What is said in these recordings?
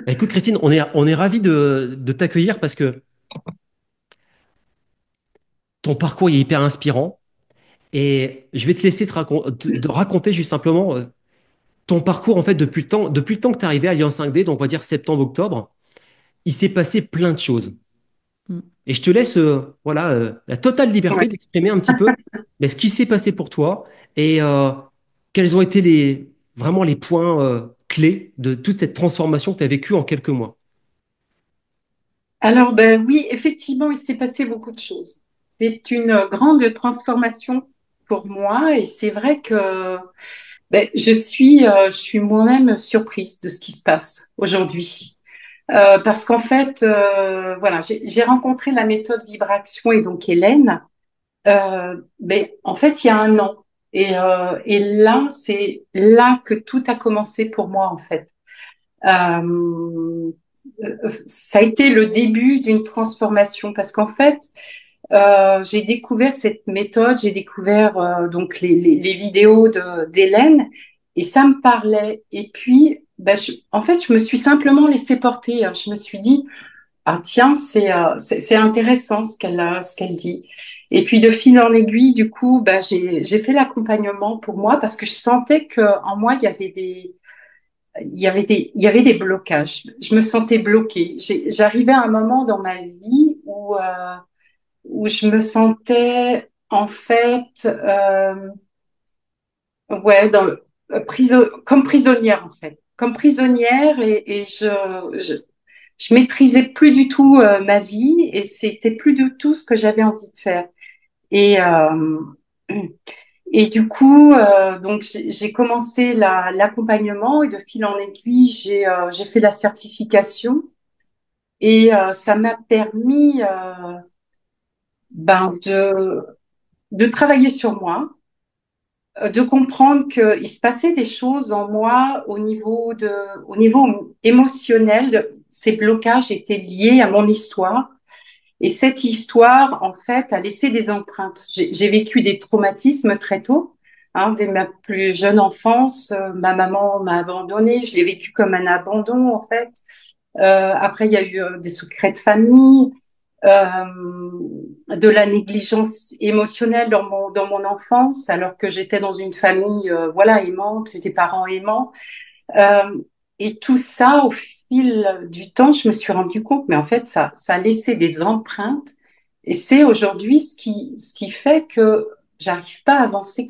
Écoute, Christine, on est ravis de t'accueillir parce que ton parcours est hyper inspirant et je vais te laisser de raconter juste simplement ton parcours en fait depuis le temps que tu es arrivé à Alliance 5D, donc on va dire septembre-octobre, il s'est passé plein de choses. Mm. Et je te laisse la totale Ouais. liberté d'exprimer un petit peu ce qui s'est passé pour toi et quels ont été vraiment les points clés de toute cette transformation que tu as vécue en quelques mois. Alors, ben oui, effectivement, il s'est passé beaucoup de choses. C'est une grande transformation pour moi et c'est vrai que je suis moi-même surprise de ce qui se passe aujourd'hui. Parce qu'en fait, voilà, j'ai rencontré la méthode vibration et donc Hélène, en fait, il y a un an. Et là, c'est là que tout a commencé pour moi, en fait. Euh, Ça a été le début d'une transformation parce qu'en fait, j'ai découvert cette méthode, j'ai découvert donc les vidéos d'Hélène et ça me parlait. Et puis, en fait, je me suis simplement laissée porter. Je me suis dit, ah tiens, c'est intéressant ce qu'elle dit. Et puis de fil en aiguille, du coup, j'ai fait l'accompagnement pour moi parce que je sentais que en moi il y avait des blocages. Je me sentais bloquée. J'arrivais à un moment dans ma vie où je me sentais en fait ouais comme prisonnière en fait, comme prisonnière je maîtrisais plus du tout ma vie et c'était plus du tout ce que j'avais envie de faire. Et et du coup, donc j'ai commencé l'accompagnement et de fil en aiguille, j'ai fait la certification et ça m'a permis ben de travailler sur moi, de comprendre qu'il se passait des choses en moi au niveau émotionnel. Ces blocages étaient liés à mon histoire. Et cette histoire, en fait, a laissé des empreintes. J'ai vécu des traumatismes très tôt. Hein, dès ma plus jeune enfance, ma maman m'a abandonnée. Je l'ai vécu comme un abandon, en fait. Après, il y a eu des secrets de famille, de la négligence émotionnelle dans mon enfance, alors que j'étais dans une famille, voilà, aimante, j'étais parents aimants. Euh, et tout ça, au fil du temps, je me suis rendu compte, mais en fait, ça a laissé des empreintes. Et c'est aujourd'hui ce qui fait que j'arrive pas à avancer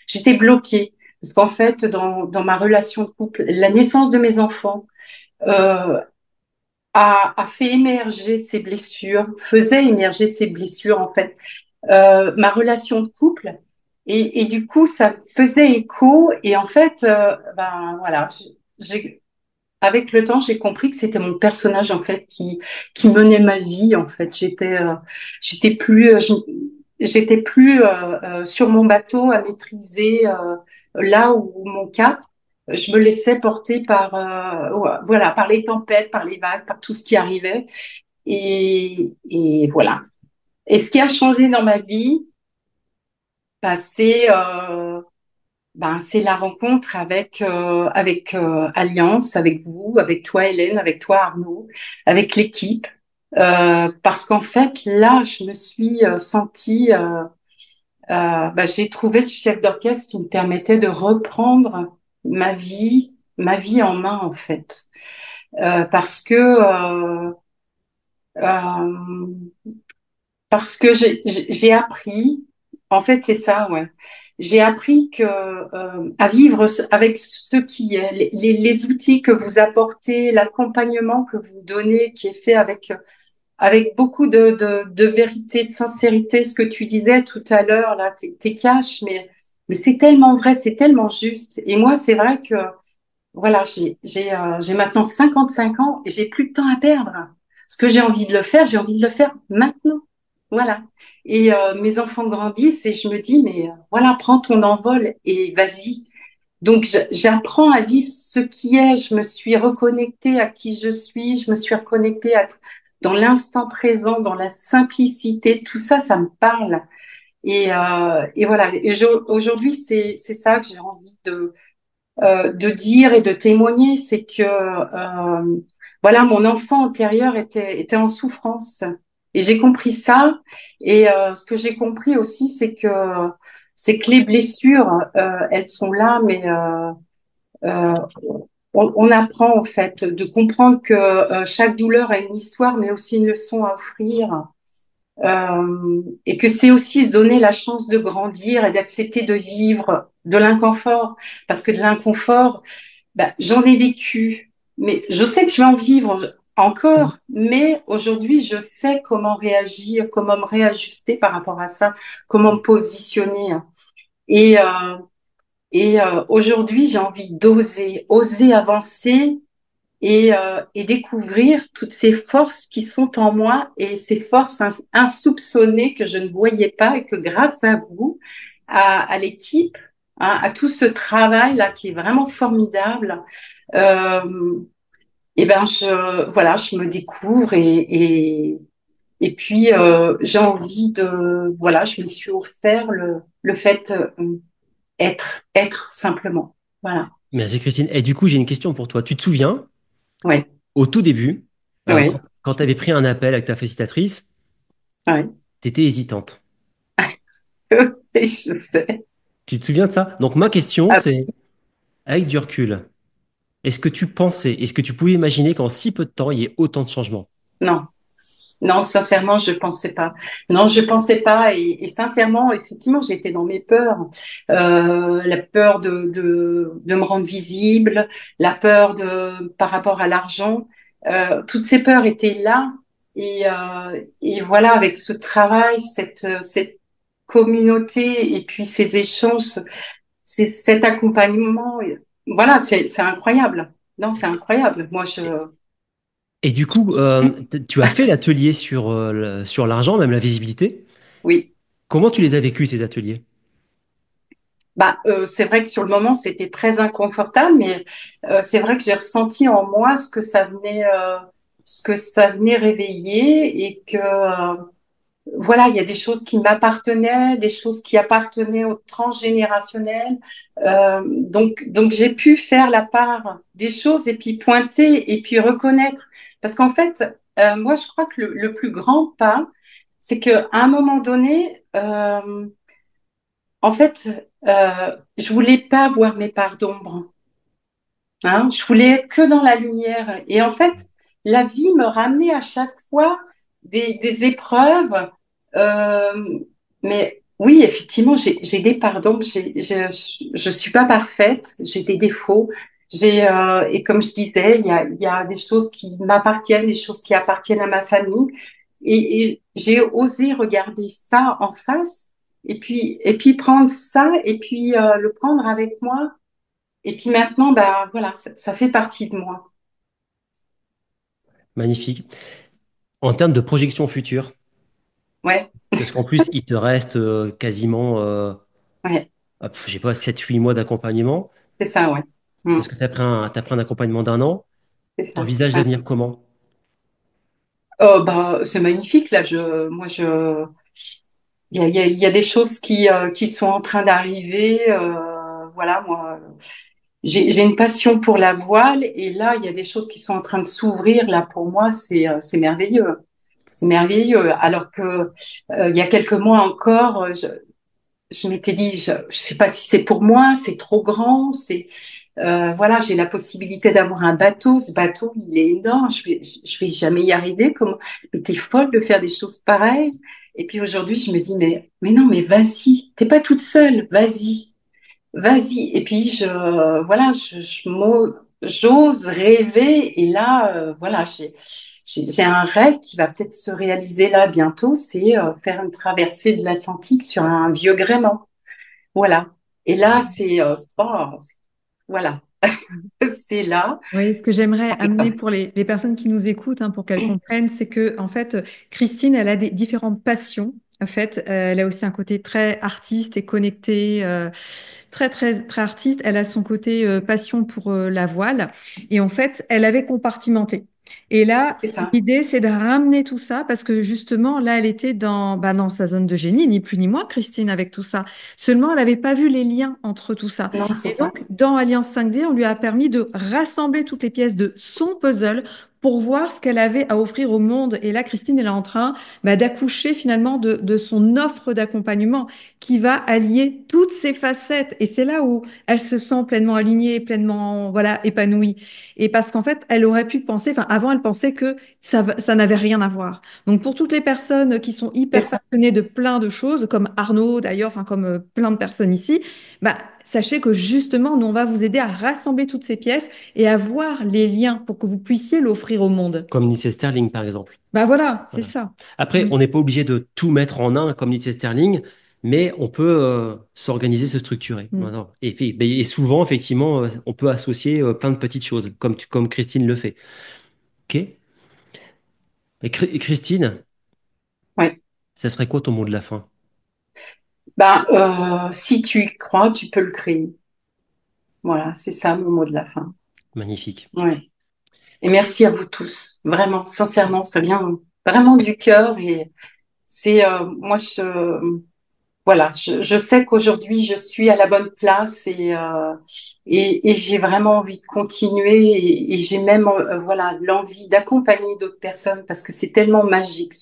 j'étais bloquée. Parce qu'en fait, dans ma relation de couple, la naissance de mes enfants euh, a fait émerger ces blessures, faisait émerger ces blessures, en fait. Ma relation de couple. Et du coup, ça faisait écho. Et en fait, voilà, j'ai, avec le temps, j'ai compris que c'était mon personnage en fait qui menait ma vie. En fait, j'étais plus, j'étais plus sur mon bateau à maîtriser là où mon cap. Je me laissais porter par ouais, voilà, par les tempêtes, par les vagues, par tout ce qui arrivait. Et voilà. Et ce qui a changé dans ma vie, bah, c'est la rencontre avec Alliance, avec vous, avec toi Hélène, avec toi Arnaud, avec l'équipe. Parce qu'en fait, là, je me suis sentie, j'ai trouvé le chef d'orchestre qui me permettait de reprendre ma vie en main en fait. Parce que euh, Parce que j'ai appris, en fait, c'est ça, ouais. J'ai appris que à vivre avec ce qui est, les outils que vous apportez, l'accompagnement que vous donnez, qui est fait avec beaucoup de vérité, de sincérité, ce que tu disais tout à l'heure, là, t'es cash, mais c'est tellement vrai, c'est tellement juste. Et moi, c'est vrai que, voilà, j'ai maintenant 55 ans et j'ai plus de temps à perdre. Ce que j'ai envie de le faire, j'ai envie de le faire maintenant. Voilà. Et mes enfants grandissent et je me dis, mais voilà, prends ton envol et vas-y. Donc, j'apprends à vivre ce qui est. Je me suis reconnectée à qui je suis. Je me suis reconnectée dans l'instant présent, dans la simplicité. Tout ça, ça me parle. Et voilà. Et aujourd'hui, c'est ça que j'ai envie de. de dire et de témoigner, c'est que voilà, mon enfant antérieur était en souffrance. Et j'ai compris ça. Et ce que j'ai compris aussi, c'est que les blessures, elles sont là, mais euh, on apprend en fait de comprendre que chaque douleur a une histoire, mais aussi une leçon à offrir. Et que c'est aussi se donner la chance de grandir et d'accepter de vivre de l'inconfort. Parce que de l'inconfort, ben, j'en ai vécu, mais je sais que je vais en vivre encore. Mais aujourd'hui, je sais comment réagir, comment me réajuster par rapport à ça, comment me positionner. Et, euh, et aujourd'hui, j'ai envie d'oser, oser avancer et découvrir toutes ces forces qui sont en moi et ces forces insoupçonnées que je ne voyais pas et que grâce à vous, à l'équipe, hein, à tout ce travail-là qui est vraiment formidable, euh, et ben voilà, je me découvre et puis j'ai envie de, voilà, je me suis offert le fait être simplement. Voilà. Merci Christine. Et du coup, j'ai une question pour toi. Tu te souviens, Ouais, au tout début, ouais, quand tu avais pris un appel avec ta facilitatrice, ouais. tu étais hésitante. Je sais. Tu te souviens de ça? Donc ma question, Ah, c'est, avec du recul, est-ce que tu pouvais imaginer qu'en si peu de temps, il y ait autant de changements? non. Non, sincèrement, je pensais pas. Non, je pensais pas. Et sincèrement, effectivement, j'étais dans mes peurs. La peur de me rendre visible, la peur par rapport à l'argent. Toutes ces peurs étaient là. Et voilà, avec ce travail, cette communauté et puis ces échanges, c'est cet accompagnement. Voilà, c'est incroyable. Non, c'est incroyable. Moi, Et du coup, tu as fait l'atelier sur l'argent, même la visibilité. oui. Comment tu les as vécus, ces ateliers? Bah, c'est vrai que sur le moment, c'était très inconfortable, mais c'est vrai que j'ai ressenti en moi ce que ça venait réveiller et que voilà, il y a des choses qui m'appartenaient, des choses qui appartenaient au transgénérationnel. Donc j'ai pu faire la part des choses et puis pointer et puis reconnaître. Parce qu'en fait, moi, je crois que le plus grand pas, c'est qu'à un moment donné, en fait, je voulais pas voir mes parts d'ombre. Hein. Je voulais être que dans la lumière. Et en fait, la vie me ramenait à chaque fois des épreuves. Euh, mais oui, effectivement, j'ai des parts d'ombre. Je suis pas parfaite. J'ai des défauts. Et comme je disais, il y a des choses qui m'appartiennent, des choses qui appartiennent à ma famille. Et j'ai osé regarder ça en face et puis prendre ça et puis le prendre avec moi. Et puis maintenant, bah voilà, ça fait partie de moi. Magnifique. En termes de projection future, Ouais, parce qu'en plus, il te reste quasiment, ouais, je sais pas, 7 8 mois d'accompagnement. c'est ça, ouais. Mm, Parce que t'as pris un accompagnement d'1 an. c'est ça. T'envisages Ouais. l'avenir comment? Oh, bah, c'est magnifique, là. Il y a des choses qui sont en train d'arriver. Voilà, moi, j'ai une passion pour la voile et là, il y a des choses qui sont en train de s'ouvrir. Là, pour moi, c'est merveilleux. C'est merveilleux. Alors que, il y a quelques mois encore, je m'étais dit, je sais pas si c'est pour moi, c'est trop grand, voilà, j'ai la possibilité d'avoir un bateau. Ce bateau, il est énorme. Je vais jamais y arriver. Comment? Mais t'es folle de faire des choses pareilles. Et puis aujourd'hui, je me dis, mais non, mais vas-y. T'es pas toute seule. Vas-y, vas-y. Et puis voilà, j'ose rêver. Et là, voilà, j'ai un rêve qui va peut-être se réaliser là bientôt. C'est faire une traversée de l'Atlantique sur un vieux gréement. Voilà. Et là, voilà. C'est là. Oui, ce que j'aimerais amener pour les personnes qui nous écoutent, hein, pour qu'elles comprennent, c'est que en fait, Christine, elle a des différentes passions En fait, elle a aussi un côté très artiste et connecté, très, très, très artiste. Elle a son côté passion pour la voile. Et en fait, elle avait compartimenté. Et là, C'est ça. l'idée, c'est de ramener tout ça parce que justement, là, elle était dans sa zone de génie, ni plus ni moins, Christine, avec tout ça. Seulement, elle n'avait pas vu les liens entre tout ça. Non, c'est Et ça. donc, dans Alliance 5D, on lui a permis de rassembler toutes les pièces de son puzzle pour voir ce qu'elle avait à offrir au monde. Et là, Christine, elle est en train d'accoucher finalement de son offre d'accompagnement qui va allier toutes ces facettes. Et c'est là où elle se sent pleinement alignée, pleinement voilà, épanouie. Et parce qu'en fait, elle aurait pu penser, enfin avant, elle pensait que ça n'avait rien à voir. Donc pour toutes les personnes qui sont C'est hyper ça. passionnées de plein de choses, comme Arnaud d'ailleurs, enfin comme plein de personnes ici, bah, sachez que justement, nous, on va vous aider à rassembler toutes ces pièces et à voir les liens pour que vous puissiez l'offrir au monde. Comme Lindsey Sterling, par exemple. Bah voilà, c'est Voilà. ça. Après, Mm. on n'est pas obligé de tout mettre en un comme Lindsey Sterling, mais on peut s'organiser, se structurer. Mm. Voilà. Et souvent, effectivement, on peut associer plein de petites choses, comme Christine le fait. OK? Christine, Ouais. ça serait quoi ton mot de la fin? Ben, si tu y crois, tu peux le créer. Voilà, c'est ça mon mot de la fin. Magnifique. Ouais. Et merci à vous tous. Vraiment, sincèrement, ça vient vraiment du cœur et c'est moi voilà, je sais qu'aujourd'hui je suis à la bonne place et j'ai vraiment envie de continuer et j'ai même voilà l'envie d'accompagner d'autres personnes parce que c'est tellement magique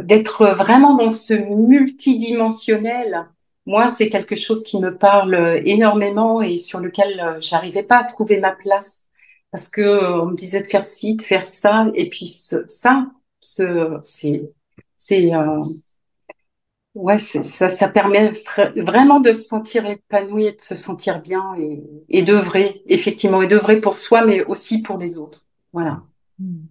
d'être vraiment dans ce multidimensionnel. Moi, c'est quelque chose qui me parle énormément et sur lequel j'arrivais pas à trouver ma place parce que on me disait de faire ci, de faire ça et puis c'est c'est ouais, ça permet vraiment de se sentir épanoui et de se sentir bien et d'œuvrer effectivement et d'œuvrer pour soi mais aussi pour les autres. Voilà. Mm.